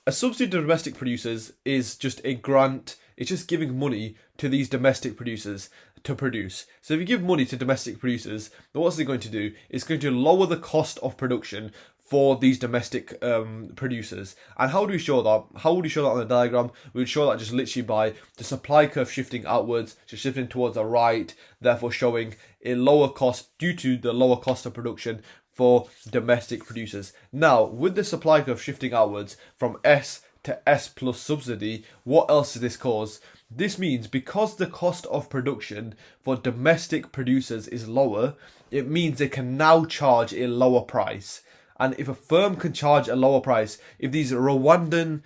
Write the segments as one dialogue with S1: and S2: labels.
S1: A subsidy to domestic producers is just a grant. It's just giving money to these domestic producers to produce. So if you give money to domestic producers, then what's it going to do? It's going to lower the cost of production for these domestic producers. And how do we show that? How would we show that on the diagram? We would show that just literally by the supply curve shifting outwards, just shifting towards the right, therefore showing a lower cost due to the lower cost of production for domestic producers. Now, with the supply curve shifting outwards from S to S plus subsidy, what else does this cause? This means because the cost of production for domestic producers is lower, it means they can now charge a lower price. And if a firm can charge a lower price, if these Rwandan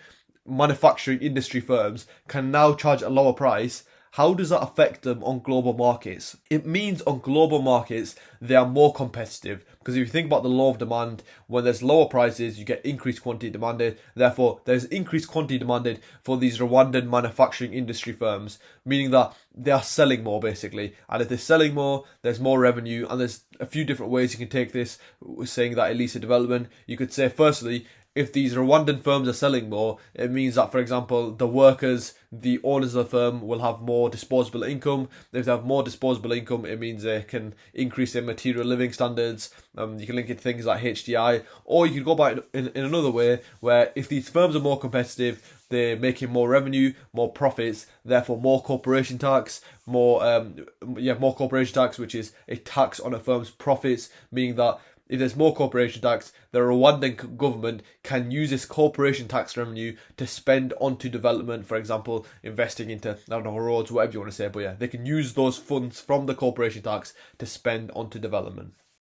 S1: manufacturing industry firms can now charge a lower price, how does that affect them on global markets? It means on global markets, they are more competitive. Because if you think about the law of demand, when there's lower prices, you get increased quantity demanded. Therefore, there's increased quantity demanded for these Rwandan manufacturing industry firms, meaning that they are selling more basically. And if they're selling more, there's more revenue. And there's a few different ways you can take this, saying that it leads to development. You could say, firstly, if these Rwandan firms are selling more, it means that, for example, the workers, the owners of the firm will have more disposable income. If they have more disposable income, it means they can increase their material living standards. You can link it to things like HDI, or you could go back in another way, where if these firms are more competitive, they're making more revenue, more profits, therefore more corporation tax, more corporation tax, which is a tax on a firm's profits, meaning that if there's more corporation tax, the Rwandan government can use this corporation tax revenue to spend onto development, for example, investing into, I don't know, roads, whatever you want to say, but yeah, they can use those funds from the corporation tax to spend onto development.